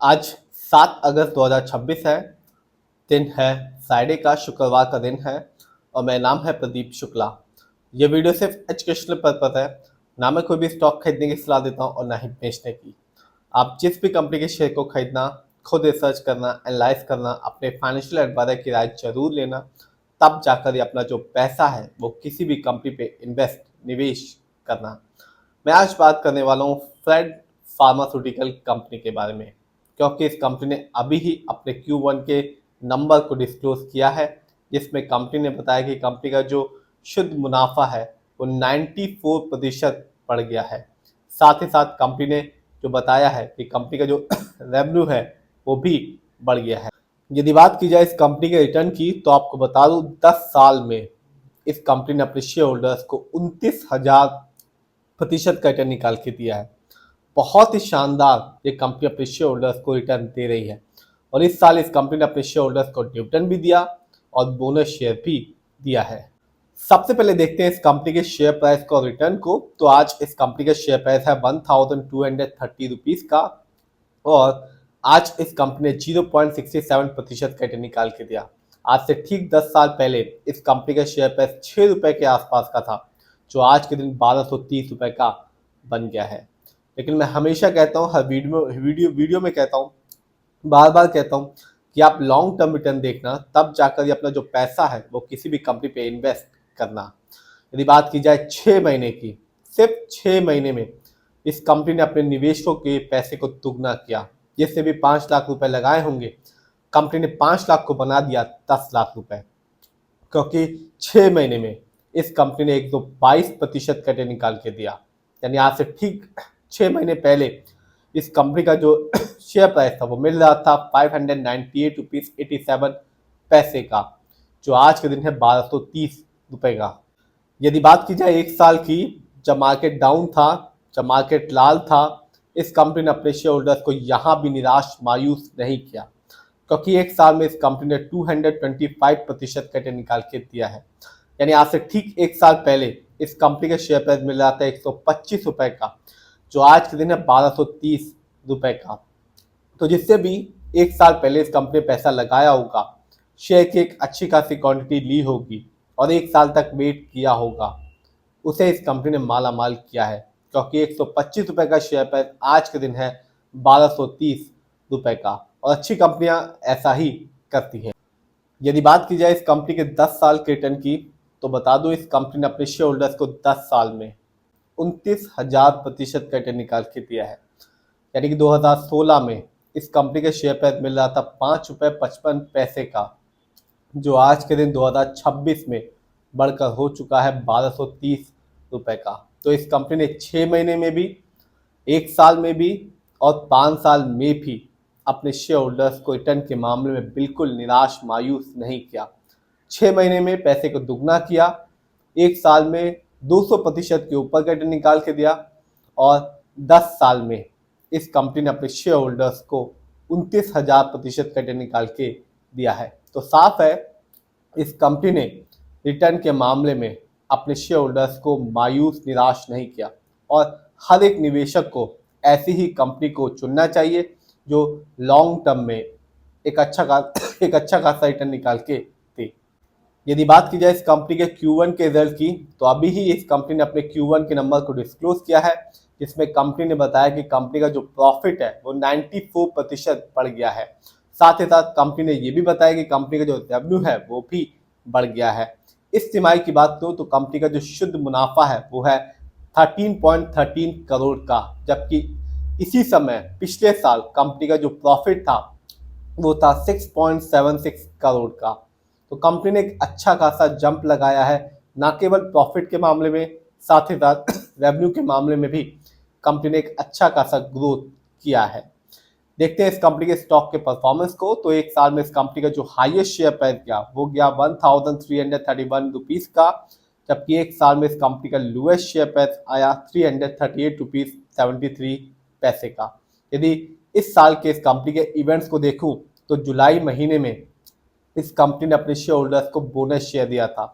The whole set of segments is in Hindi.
आज 7 अगस्त 2026 है। दिन है फ्राइडे का, शुक्रवार का दिन है और मेरा नाम है प्रदीप शुक्ला। ये वीडियो सिर्फ एजुकेशनल पर्पज है। ना मैं कोई भी स्टॉक खरीदने की सलाह देता हूँ और ना ही बेचने की। आप जिस भी कंपनी के शेयर को खरीदना, खुद रिसर्च करना, एनालाइज करना, अपने फाइनेंशियल एडवाइजर की राय जरूर लेना, तब जाकर ये अपना जो पैसा है वो किसी भी कंपनी पे निवेश करना। मैं आज बात करने वाला हूँ फ्रेड फार्मास्यूटिकल कंपनी के बारे में, क्योंकि इस कंपनी ने अभी ही अपने Q1 के नंबर को डिस्क्लोज किया है, जिसमें कंपनी ने बताया कि कंपनी का जो शुद्ध मुनाफा है वो 94% बढ़ गया है। साथ ही साथ कंपनी ने जो बताया है कि कंपनी का जो रेवेन्यू है वो भी बढ़ गया है। यदि बात की जाए इस कंपनी के रिटर्न की, तो आपको बता दूं 10 साल में इस कंपनी ने अपने शेयर होल्डर्स को 29,000% का रिटर्न निकाल के दिया है। बहुत ही शानदार ये कंपनी अपने शेयर होल्डर्स को रिटर्न दे रही है और इस साल इस कंपनी ने अपने शेयर होल्डर्स को डिविडेंड भी दिया और बोनस शेयर भी दिया है। सबसे पहले देखते हैं इस कंपनी के शेयर प्राइस को और रिटर्न को। तो आज इस कंपनी का शेयर प्राइस है 1230 रुपीज का और आज इस कंपनी ने 0.67% का रिटर्न निकाल के दिया। आज से ठीक 10 साल पहले इस कंपनी का शेयर प्राइस 6 रुपए के आसपास का था, जो आज के दिन 1230 रुपए का बन गया है। लेकिन मैं हमेशा कहता हूँ, हर वीडियो में कहता हूँ, बार बार कहता हूँ कि आप लॉन्ग टर्म रिटर्न देखना, तब जाकर ये अपना जो पैसा है वो किसी भी कंपनी पे इन्वेस्ट करना। यदि बात की जाए 6 महीने की, सिर्फ 6 महीने में इस कंपनी ने अपने निवेशकों के पैसे को दुगना किया। जिससे भी 5 लाख रुपए लगाए होंगे, कंपनी ने 5 लाख को बना दिया 10 लाख रुपए, क्योंकि 6 महीने में इस कंपनी ने 122% का रिटर्न निकाल के दिया। यानी आज से ठीक 6 महीने पहले इस कंपनी का जो शेयर प्राइस था वो मिल रहा था 598 रुपीज 87 पैसे का, जो आज के दिन है 1230 रुपए का। यदि बात की जाए 1 साल की, जब मार्केट डाउन था, जब मार्केट लाल था, इस कंपनी ने अपने शेयर होल्डर्स को यहाँ भी निराश मायूस नहीं किया, क्योंकि 1 साल में इस कंपनी ने 225% का रिटर्न निकाल के दिया है। यानी आज से ठीक 1 साल पहले इस कंपनी का शेयर प्राइस मिल रहा था 125 रुपए का, जो आज के दिन है 1230 रुपए का। तो जिससे भी 1 साल पहले इस कंपनी ने पैसा लगाया होगा, शेयर की एक अच्छी खासी क्वांटिटी ली होगी और 1 साल तक वेट किया होगा, उसे इस कंपनी ने माला माल किया है, क्योंकि 125 रुपए का शेयर प्राइस आज के दिन है 1230 रुपए का और अच्छी कंपनियां ऐसा ही करती हैं। यदि बात की जाए इस कंपनी के 10 साल के रिटर्न की, तो बता दो इस कंपनी ने अपने शेयर होल्डर्स को 10 साल में 29,000% का रिटर्न निकाल के दिया है। यानी कि 2016 में इस कंपनी के शेयर प्राइस मिल रहा था 5.55 रुपए का, जो आज के दिन 2026 में बढ़कर हो चुका है 1230 रुपए का। तो इस कंपनी ने 6 महीने में भी, 1 साल में भी और 5 साल में भी अपने शेयर होल्डर्स को रिटर्न के मामले में बिल्कुल निराश मायूस नहीं किया। 6 महीने में पैसे को दुगना किया, 1 साल में 200% के ऊपर का रिटर्न निकाल के दिया और 10 साल में इस कंपनी ने अपने शेयर होल्डर्स को 29,000% का रिटर्न निकाल के दिया है। तो साफ है, इस कंपनी ने रिटर्न के मामले में अपने शेयर होल्डर्स को मायूस निराश नहीं किया और हर एक निवेशक को ऐसी ही कंपनी को चुनना चाहिए जो लॉन्ग टर्म में एक अच्छा खासा रिटर्न निकाल के दे। यदि बात की जाए इस कंपनी के Q1 के रिजल्ट की, तो अभी ही इस कंपनी ने अपने Q1 के नंबर को डिस्क्लोज किया है, जिसमें कंपनी ने बताया कि कंपनी का जो प्रॉफिट है वो 94% बढ़ गया है। साथ ही साथ कंपनी ने ये भी बताया कि कंपनी का जो रेवेन्यू है वो भी बढ़ गया है। इस तिमाही की बात करूँ तो कंपनी का जो शुद्ध मुनाफा है वो है 13.13 करोड़ का, जबकि इसी समय पिछले साल कंपनी का जो प्रॉफिट था वो था 6.76 करोड़ का। तो कंपनी ने एक अच्छा खासा जंप लगाया है, ना केवल प्रॉफिट के मामले में, साथ ही साथ रेवेन्यू के मामले में भी कंपनी ने एक अच्छा खासा ग्रोथ किया है। देखते हैं इस कंपनी के स्टॉक के परफॉर्मेंस को। तो 1 साल में इस कंपनी का जो हाईएस्ट शेयर प्राइस गया वो गया 1331 रुपीज का, जबकि 1 साल में इस कंपनी का लोएस्ट शेयर प्राइस आया 338 रुपीज 73 पैसे का। यदि इस साल के इस कंपनी के इवेंट्स को देखूं, तो जुलाई महीने में इस कंपनी ने अपने शेयर होल्डर्स को बोनस शेयर दिया था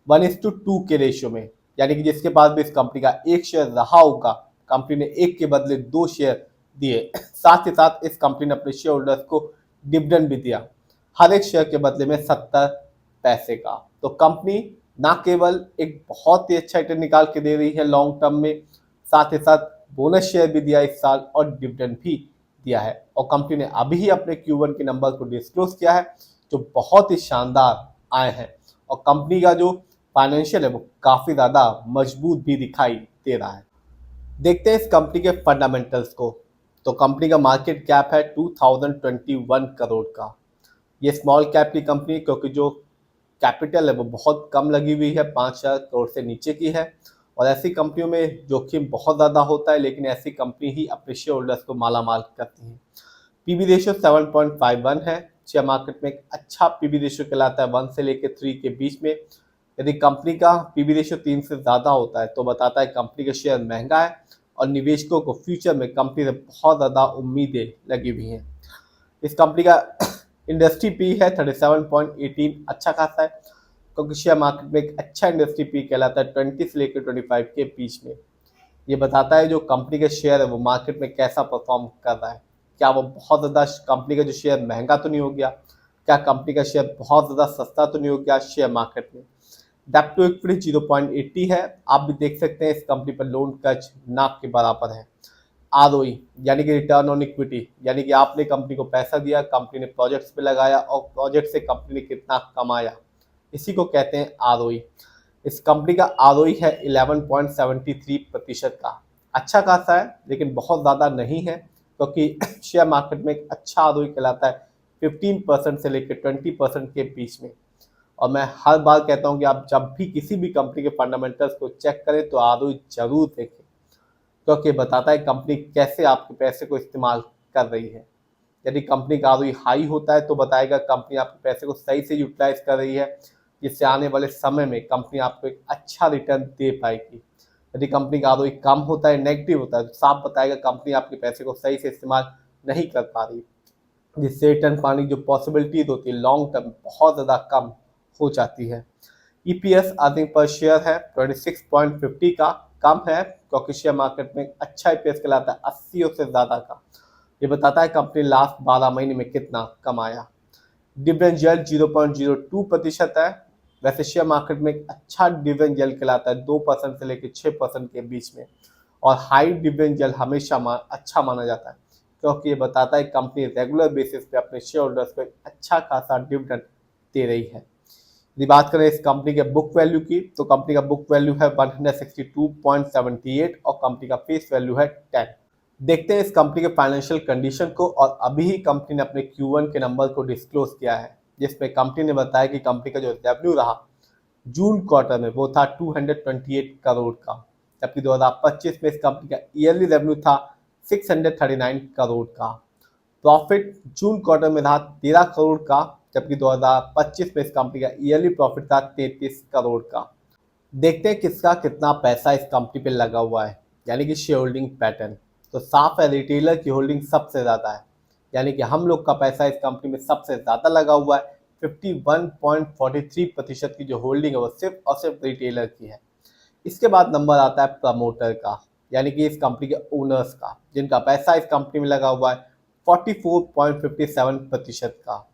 1:2 के रेशियो में। यानी कि जिसके बाद भी इस कंपनी का एक शेयर रहा होगा, कंपनी ने एक के बदले 2 शेयर दिए। साथ ही साथ इस कंपनी ने अपने शेयर होल्डर्स को डिविडेंड भी दिया, हर एक शेयर के बदले में 70 पैसे का। तो कंपनी ना केवल एक बहुत ही अच्छा रिटर्न निकाल के दे रही है लॉन्ग टर्म में, साथ ही साथ बोनस शेयर भी दिया इस साल और डिविडेंड भी दिया है। और कंपनी ने अभी ही अपने Q1 के नंबर को डिस्क्लोज किया है जो बहुत ही शानदार आए हैं, और कंपनी का जो फाइनेंशियल है वो काफ़ी ज़्यादा मजबूत भी दिखाई दे रहा है। देखते हैं इस कंपनी के फंडामेंटल्स को। तो कंपनी का मार्केट कैप है 2021 करोड़ का। ये स्मॉल कैप की कंपनी है क्योंकि जो कैपिटल है वो बहुत कम लगी हुई है, 5,000 करोड़ से नीचे की है। और ऐसी कंपनियों में जोखिम बहुत ज़्यादा होता है, लेकिन ऐसी कंपनी ही अपने शेयर होल्डर्स को मालामाल करती है। पीबी रेशियो 7.51 है। शेयर मार्केट में एक अच्छा पीबी रेशियो कहलाता है 1 से लेकर 3 के बीच में। यदि कंपनी का पीबी रेशियो 3 से ज़्यादा होता है तो बताता है कंपनी का शेयर महंगा है और निवेशकों को फ्यूचर में कंपनी से बहुत ज़्यादा उम्मीदें लगी हुई हैं। इस कंपनी का इंडस्ट्री पी है 37.18, अच्छा खासा है क्योंकि शेयर मार्केट में एक अच्छा इंडस्ट्री पी कहलाता है 20 से लेकर 25 के बीच में। ये बताता है जो कंपनी का शेयर है वो मार्केट में कैसा परफॉर्म कर रहा है। क्या वो बहुत ज़्यादा कंपनी का जो शेयर महंगा तो नहीं हो गया, क्या कंपनी का शेयर बहुत ज़्यादा सस्ता तो नहीं हो गया शेयर मार्केट में। डेब्ट टू इक्विटी 0.80 है। आप भी देख सकते हैं इस कंपनी पर लोन कच ना के बराबर है। ROE यानी कि रिटर्न ऑन इक्विटी, यानी कि आपने कंपनी को पैसा दिया, कंपनी ने प्रोजेक्ट्स पे लगाया और प्रोजेक्ट से कंपनी ने कितना कमाया, इसी को कहते हैं ROE। इस कंपनी का ROE है 11.73% का, अच्छा खासा है लेकिन बहुत ज़्यादा नहीं है क्योंकि शेयर मार्केट में एक अच्छा ROE कहलाता है 15% से लेकर 20% के बीच में। और मैं हर बार कहता हूं कि आप जब भी किसी भी कंपनी के फंडामेंटल्स को चेक करें तो ROE जरूर देखें, क्योंकि बताता है कंपनी कैसे आपके पैसे को इस्तेमाल कर रही है। यदि कंपनी का ROE हाई होता है तो बताएगा कंपनी आपके पैसे को सही से यूटिलाइज कर रही है, जिससे आने वाले समय में कंपनी आपको एक अच्छा रिटर्न दे पाएगी। यदि कंपनी का ROE कम होता है, नेगेटिव होता है, तो साफ बताएगा कंपनी आपके पैसे को सही से इस्तेमाल नहीं कर पा रही, जिससे रिटर्न पाने की जो पॉसिबिलिटीज होती है लॉन्ग टर्म बहुत ज़्यादा कम हो जाती है। EPS अर्निंग पर शेयर है 26.50 का, कम है क्योंकि शेयर मार्केट में अच्छा EPS कहलाता है 80 से ज़्यादा का। ये बताता है कंपनी लास्ट 12 महीने में कितना कमाया। डिविडेंड यील्ड 0.02% है। वैसे शेयर मार्केट में एक अच्छा डिविडेंड यील्ड कहलाता है 2% से लेकर 6% के बीच में, और हाई डिविडेंड यील्ड हमेशा अच्छा माना जाता है क्योंकि ये बताता है कंपनी रेगुलर बेसिस पे अपने शेयर होल्डर्स को एक अच्छा खासा डिविडेंड दे रही है। यदि बात करें इस कंपनी के बुक वैल्यू की तो कंपनी का बुक वैल्यू है 162.78 और कंपनी का फेस वैल्यू है 10। देखते हैं इस कंपनी के फाइनेंशियल कंडीशन को, और अभी ही कंपनी ने अपने Q1 के नंबर को डिस्क्लोज किया है, जिसमें कंपनी ने बताया कि कंपनी का जो रेवेन्यू रहा जून क्वार्टर में वो था 228 करोड़ का, जबकि 2025 में इस कंपनी का ईयरली रेवेन्यू था 639 करोड़ का। प्रॉफिट जून क्वार्टर में रहा 13 करोड़ का, जबकि 2025 में इस कंपनी का ईयरली प्रॉफिट था 33 करोड़ का। देखते हैं किसका कितना पैसा इस कंपनी पे लगा हुआ है, यानी कि शेयर होल्डिंग पैटर्न। तो साफ है रिटेलर की होल्डिंग सबसे ज़्यादा है, यानी कि हम लोग का पैसा इस कंपनी में सबसे ज़्यादा लगा हुआ है। 51.43% की जो होल्डिंग है वो सिर्फ और सिर्फ रिटेलर की है। इसके बाद नंबर आता है प्रमोटर का, यानी कि इस कंपनी के ओनर्स का, जिनका पैसा इस कंपनी में लगा हुआ है 44.57% का।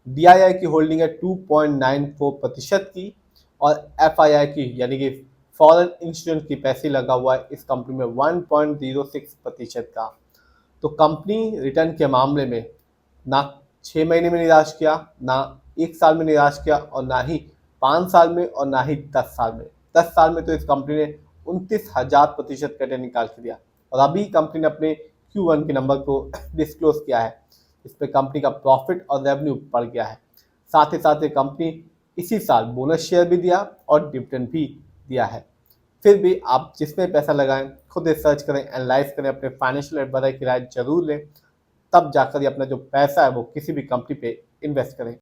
DII की होल्डिंग है 2.94% की, और FII की यानी कि फॉरेन इंश्योरेंस की पैसे लगा हुआ है इस कंपनी में 1.06% का। तो कंपनी रिटर्न के मामले में ना 6 महीने में निराश किया, ना 1 साल में निराश किया, और ना ही 5 साल में, और ना ही 10 साल में। 10 साल में तो इस कंपनी ने 29,000% का रिटर्न निकाल के दिया, और अभी कंपनी ने अपने Q1 के नंबर को डिस्क्लोज किया है। इस पर कंपनी का प्रॉफिट और रेवेन्यू बढ़ गया है। साथ ही साथ ये कंपनी इसी साल बोनस शेयर भी दिया और डिविडेंड भी दिया है। फिर भी आप जिसमें पैसा लगाएं खुद रिसर्च करें, एनालाइज करें, अपने फाइनेंशियल एडवाइजर की राय जरूर लें, तब जाकर ये अपना जो पैसा है वो किसी भी कंपनी पे इन्वेस्ट करें।